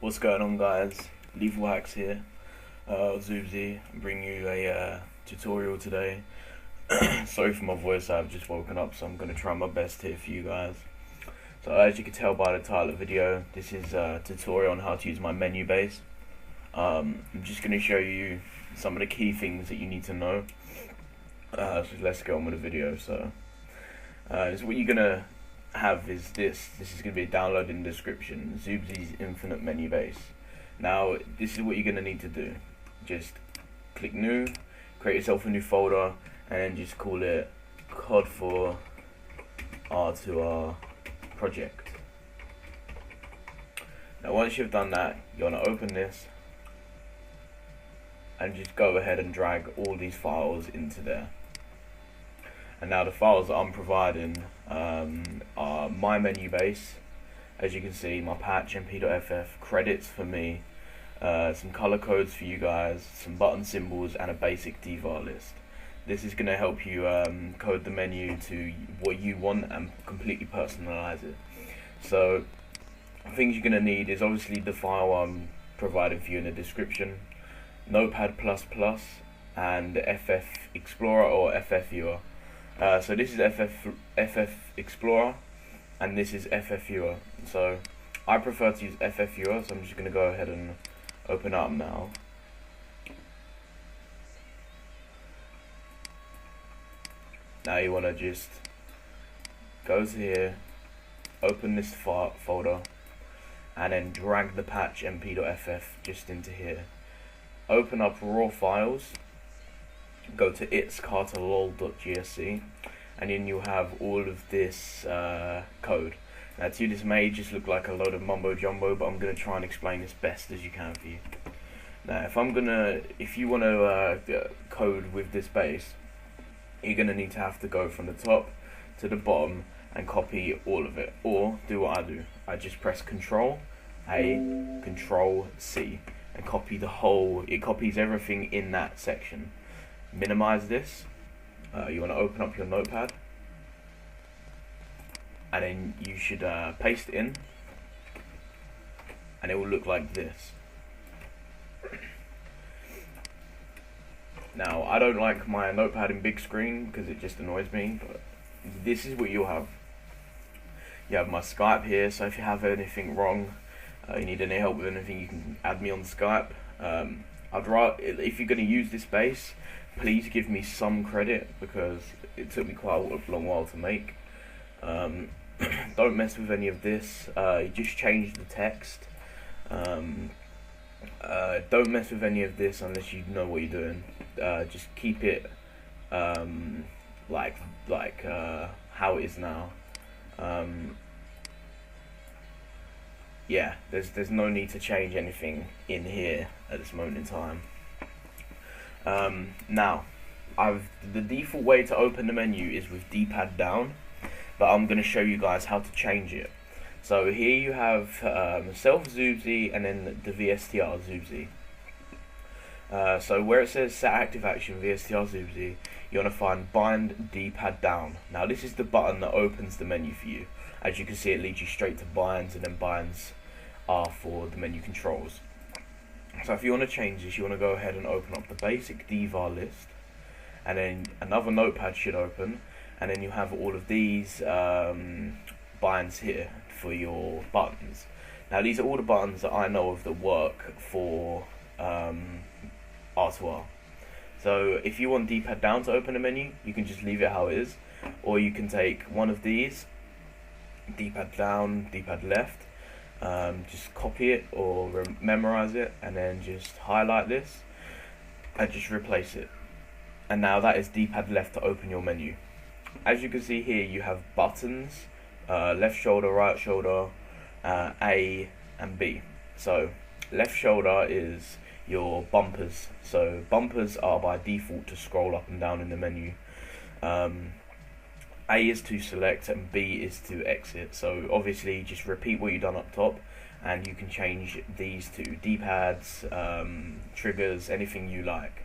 What's going on, guys? Lethal Hacks here. Zoobzy, bring you a tutorial today. Sorry for my voice, I've just woken up, so I'm going to try my best here for you guys. So as you can tell by the title of the video, this is a tutorial on how to use my menu base. I'm just going to show you some of the key things that you need to know. So let's get on with the video. So what you're going to have is this is going to be a download in the description, Zoobzy's infinite menu base. Now this is what you're going to need to do. Just click new, create yourself a new folder, and then just call it COD4 R2R project. Now once you've done that, you want to open this and just go ahead and drag all these files into there. And now the files that I'm providing are my menu base, as you can see, my patch mp.ff, credits for me, some color codes for you guys, some button symbols, and a basic devar list. This is going to help you code the menu to what you want and completely personalize it. So things you're going to need is obviously the file I'm providing for you in the description, Notepad++, and FF Explorer or FF Viewer. So this is FF Explorer and this is FF Viewer. So I prefer to use FF Viewer, so I'm just going to go ahead and open up now. Now you want to just go to here, open this folder, and then drag the patch mp.ff just into here. Open up raw files, go to itscartalol.gsc, and then you'll have all of this code. Now to you this may just look like a load of mumbo jumbo, but I'm going to try and explain this best as you can for you. Now if you want to code with this base, you're going to need to have to go from the top to the bottom and copy all of it, or do what I do. I just press Control A, Control C, and copy the whole. It copies everything in that section. Minimize this. You want to open up your notepad, and then you should paste it in, and it will look like this. Now I don't like my notepad in big screen because it just annoys me, but this is what you'll have. You have my Skype here, so if you have anything wrong, you need any help with anything, you can add me on Skype. I'd rather, if you're going to use this base, please give me some credit because it took me quite a long while to make. Don't mess with any of this. You just change the text. Don't mess with any of this unless you know what you're doing. Just keep it like how it is now. Yeah, there's no need to change anything in here at this moment in time. Now, the default way to open the menu is with D-pad down, but I'm going to show you guys how to change it. So here you have self Zoobzy and then the VSTR Zoobzy. So where it says set active action VSTR Zoobzy, you want to find bind D-pad down. Now this is the button that opens the menu for you. As you can see, it leads you straight to binds, and then binds are for the menu controls. So if you want to change this, you want to go ahead and open up the basic devar list, and then another notepad should open, and then you have all of these binds here for your buttons. Now these are all the buttons that I know of that work for R2R. So if you want D-pad down to open a menu, you can just leave it how it is, or you can take one of these, D-pad down, D-pad left, just copy it or memorize it, and then just highlight this and just replace it. And now that is D-pad left to open your menu. As you can see here, you have buttons, left shoulder, right shoulder, A and B. So left shoulder is your bumpers. So bumpers are by default to scroll up and down in the menu. A is to select and B is to exit. So obviously just repeat what you've done up top, and you can change these to D-pads, triggers, anything you like.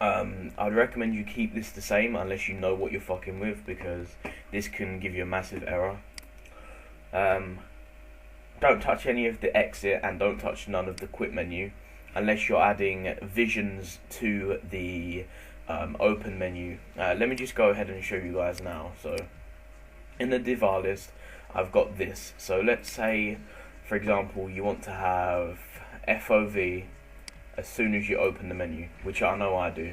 I'd recommend you keep this the same unless you know what you're fucking with, because this can give you a massive error. don't touch any of the exit and don't touch none of the quit menu unless you're adding visions to the open menu. Let me just go ahead and show you guys now. So in the divar list, I've got this. So let's say, for example, you want to have FOV as soon as you open the menu, which I know I do.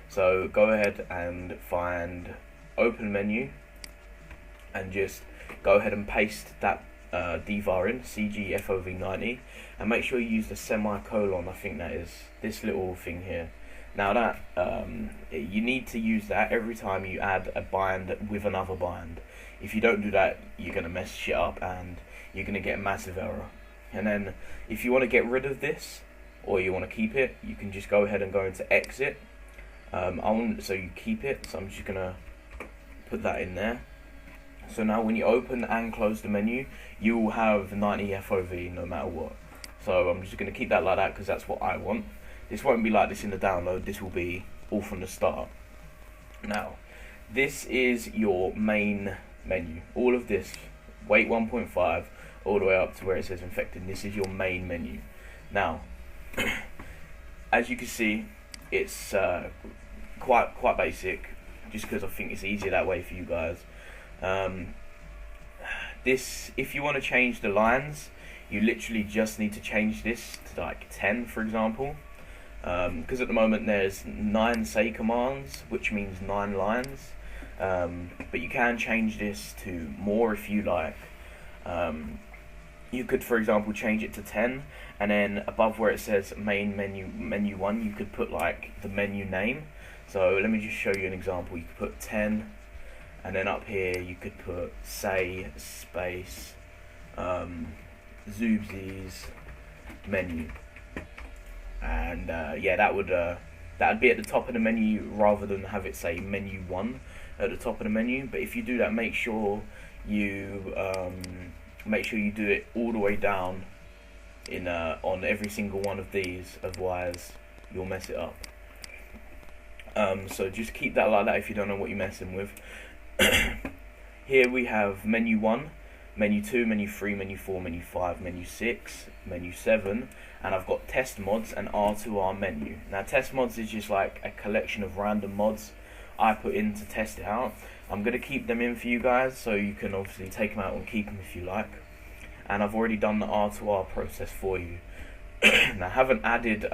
So go ahead and find open menu and just go ahead and paste that divar in, CG FOV 90, and make sure you use the semicolon. I think that is this little thing here. Now that you need to use that every time you add a bind with another bind. If you don't do that, you're gonna mess shit up and you're gonna get a massive error. And then if you want to get rid of this or you want to keep it, you can just go ahead and go into exit. So you keep it, so I'm just gonna put that in there. So now when you open and close the menu, you will have 90 FOV no matter what. So I'm just going to keep that like that because that's what I want. This won't be like this in the download, this will be all from the start. Now, this is your main menu. All of this, weight 1.5, all the way up to where it says infected, this is your main menu. Now, as you can see, it's quite basic, just because I think it's easier that way for you guys. This, if you want to change the lines, you literally just need to change this to like 10, for example, because at the moment there's 9 say commands, which means 9 lines, but you can change this to more if you like. You could, for example, change it to 10, and then above where it says main menu 1, you could put like the menu name. So let me just show you an example. You could put 10, and then up here you could put say space Zoobzy's menu, and yeah, that'd be at the top of the menu rather than have it say menu 1 at the top of the menu. But if you do that, make sure you do it all the way down in on every single one of these, otherwise you'll mess it up. So just keep that like that if you don't know what you're messing with. Here we have menu 1, menu 2, menu 3, menu 4, menu 5, menu 6, menu 7, and I've got test mods and R2R menu. Now test mods is just like a collection of random mods I put in to test it out. I'm going to keep them in for you guys, so you can obviously take them out and keep them if you like. And I've already done the R2R process for you. Now I haven't added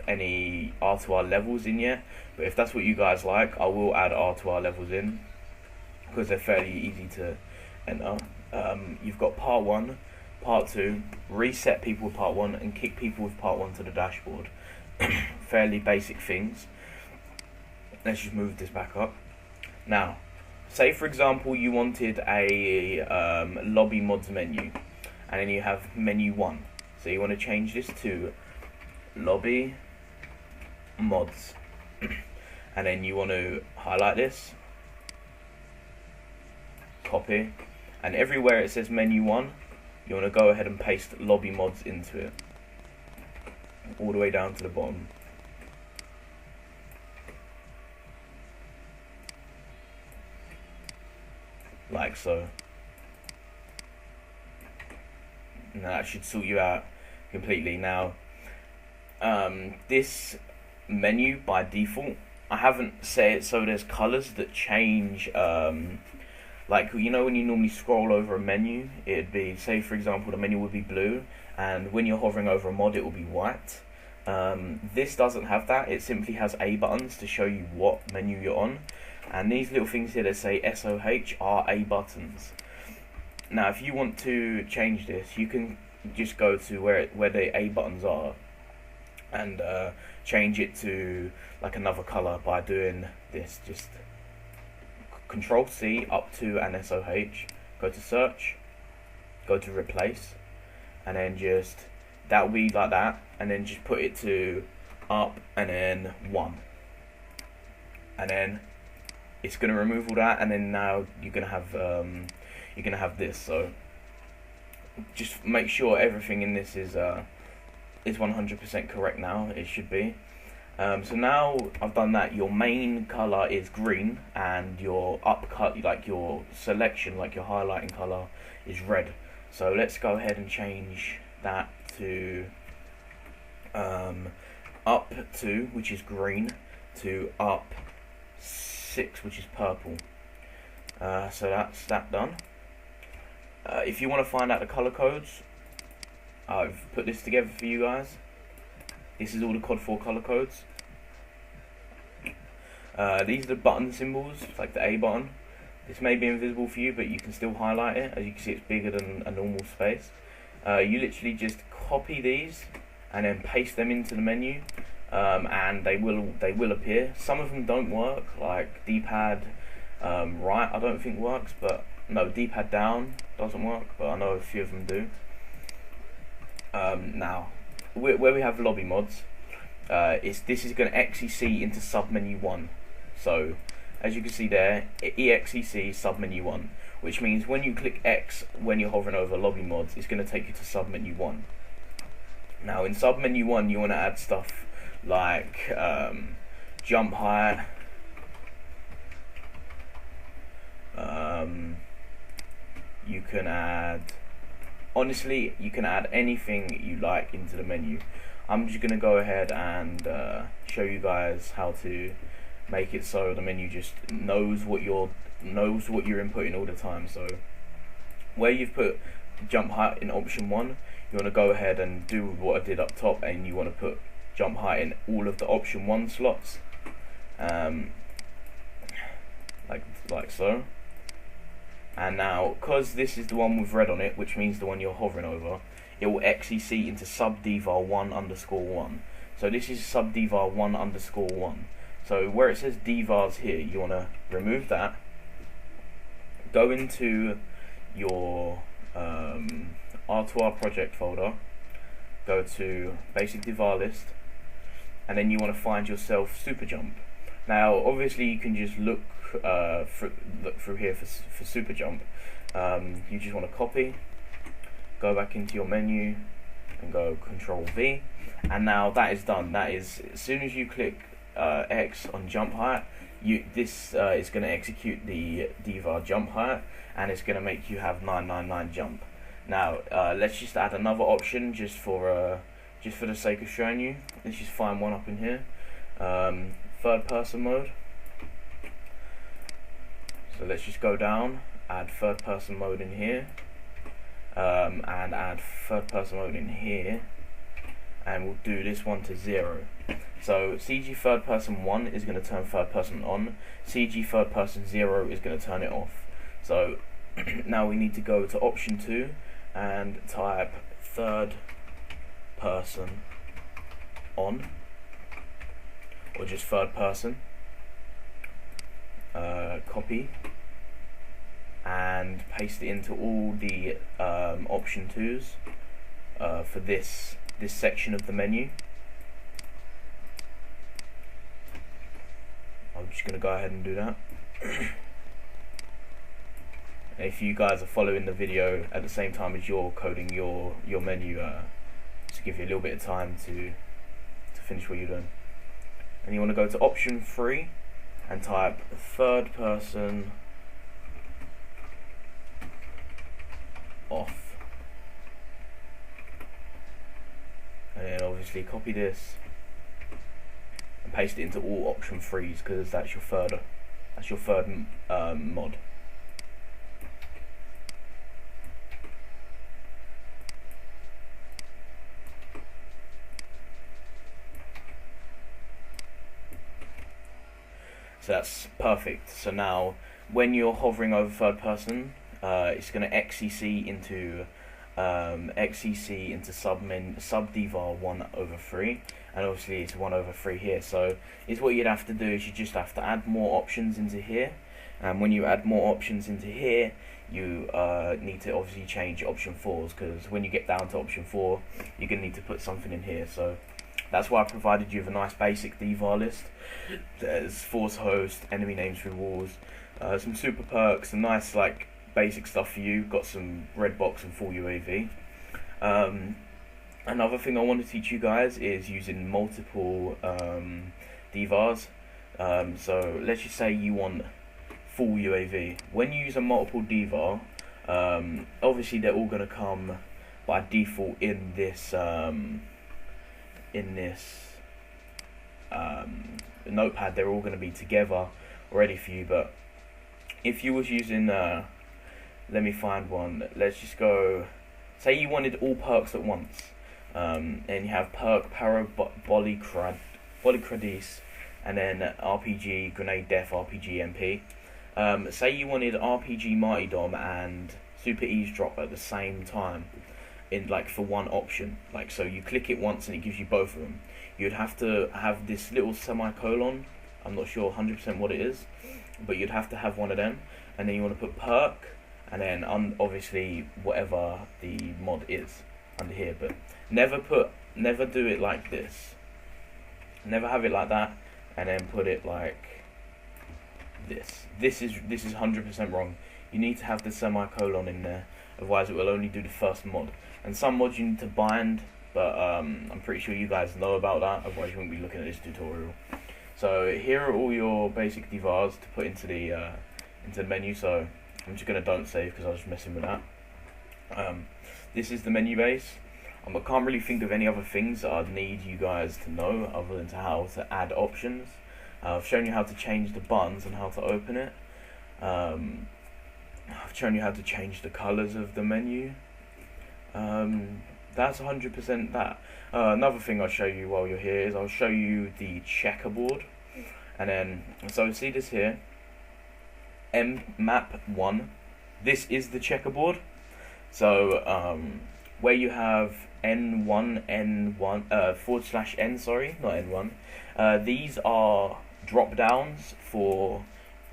any R2R levels in yet, but if that's what you guys like, I will add R2R levels in, because they're fairly easy to enter. You've got part 1, part 2, reset people with part 1, and kick people with part 1 to the dashboard. Fairly basic things. Let's just move this back up. Now, say for example you wanted a lobby mods menu, and then you have menu 1. So you want to change this to lobby mods, and then you want to highlight this, copy, and everywhere it says menu 1, you want to go ahead and paste lobby mods into it, all the way down to the bottom. Like so. Now that should sort you out completely. Now, this menu by default, I haven't set it so there's colours that change. Like, you know when you normally scroll over a menu, it'd be, say for example, the menu would be blue, and when you're hovering over a mod it will be white. This doesn't have that. It simply has A buttons to show you what menu you're on, and these little things here that say SOH are A buttons. Now if you want to change this, you can just go to where the A buttons are and change it to like another colour by doing this. Just Control C up to an SOH, go to search, go to replace, and then just, that will be like that, and then just put it to up and then 1, and then it's going to remove all that, and then now you're going to have this. So just make sure everything in this is 100% correct. Now it should be. So now I've done that, your main colour is green, and your upcut, like your selection, like your highlighting colour, is red. So let's go ahead and change that to up 2, which is green, to up 6, which is purple. So that's that done. If you want to find out the color codes, I've put this together for you guys. This is all the COD4 color codes. These are the button symbols, like the A button. This may be invisible for you, but you can still highlight it. As you can see, it's bigger than a normal space. You literally just copy these and then paste them into the menu, and they will appear. Some of them don't work, like D-pad right, I don't think works, but no, D-pad down doesn't work, but I know a few of them do. Now, where we have lobby mods, this is going to exec into submenu 1. So, as you can see there, exec submenu 1, which means when you click X when you're hovering over lobby mods, it's going to take you to submenu 1. Now, in submenu 1, you want to add stuff like jump height, you can add, honestly, you can add anything you like into the menu. I'm just going to go ahead and show you guys how to make it so the menu just knows what you're inputting all the time. So where you've put jump height in option 1, you want to go ahead and do what I did up top, and you want to put jump height in all of the option 1 slots, like so. And now, because this is the one with red on it, which means the one you're hovering over, it will exec into subdvar 1_1. So this is subdvar 1_1. So where it says dvars here, you want to remove that, go into your R2R project folder, go to basic dvar list, and then you want to find yourself super jump. Now obviously you can just look through here for super jump. You just want to copy, go back into your menu and go Control V, and now that is done. That is, as soon as you click X on jump height, this is going to execute the dvar jump height, and it's going to make you have 999 jump. Now let's just add another option just for the sake of showing you. Let's just find one up in here. Third person mode. So let's just go down, add third person mode in here, and add third person mode in here, and we'll do this one to 0. So CG third person 1 is going to turn third person on, CG third person 0 is going to turn it off. So now we need to go to option 2 and type third person on, or just third person. Copy and paste it into all the option 2s for this section of the menu. I'm just going to go ahead and do that. If you guys are following the video at the same time as you're coding your menu, just give you a little bit of time to finish what you're doing. And you want to go to option 3 and type third person off, and then obviously copy this and paste it into all option 3s, because that's your third mod. So that's perfect. So now when you're hovering over third person, it's going to exec into subdvar 1/3, and obviously it's 1/3 here. So what you'd have to do is you just have to add more options into here, and when you add more options into here, you need to obviously change option 4s, because when you get down to option 4, you're going to need to put something in here. So that's why I provided you with a nice basic dvar list. There's force host, enemy names through walls, some super perks, some nice like basic stuff for you. Got some red box and full UAV. Another thing I want to teach you guys is using multiple dvars. So let's just say you want full UAV. When you use a multiple dvar, Obviously they're all going to come by default in this notepad. They're all going to be together ready for you. But if you was using let me find one. Let's just go, say you wanted all perks at once, and you have perk Polycradis, and then RPG Grenade Death, RPG MP. Say you wanted RPG Martyrdom and Super Eavesdrop at the same time, in like for one option. Like, so you click it once and it gives you both of them. You'd have to have this little semicolon. I'm not sure 100% what it is, but you'd have to have one of them. And then you want to put perk, and then obviously whatever the mod is under here. But never do it like this. Never have it like that, and then put it like this. This is 100% wrong. You need to have the semicolon in there, otherwise it will only do the first mod. And some mods you need to bind, but I'm pretty sure you guys know about that, otherwise you wouldn't be looking at this tutorial. So here are all your basic divars to put into the menu. So I'm just gonna don't save because I was messing with that. This is the menu base. I can't really think of any other things that I'd need you guys to know other than how to add options. I've shown you how to change the buttons and how to open it. I've shown you how to change the colours of the menu. That's 100% that. Another thing I'll show you while you're here is I'll show you the checkerboard. And then, so see this here, map 1. This is the checkerboard. So where you have N1, /N, sorry, not N1. These are drop downs for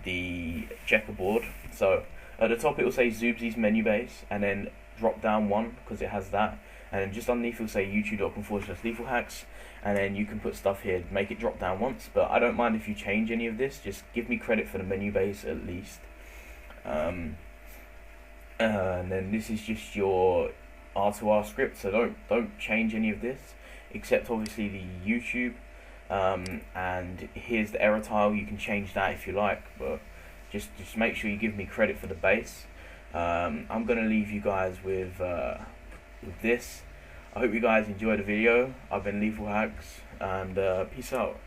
the checkerboard. So at the top it will say Zoobzy's menu base, and then drop down 1 because it has that, and then just underneath it will say youtube.com/lethalhacks, and then you can put stuff here, make it drop down once. But I don't mind if you change any of this, just give me credit for the menu base at least. And then this is just your R2R script, so don't change any of this except obviously the YouTube. And here's the error tile. You can change that if you like, but just make sure you give me credit for the base. I'm gonna leave you guys with this. I hope you guys enjoyed the video. I've been Lethal Hacks, and peace out.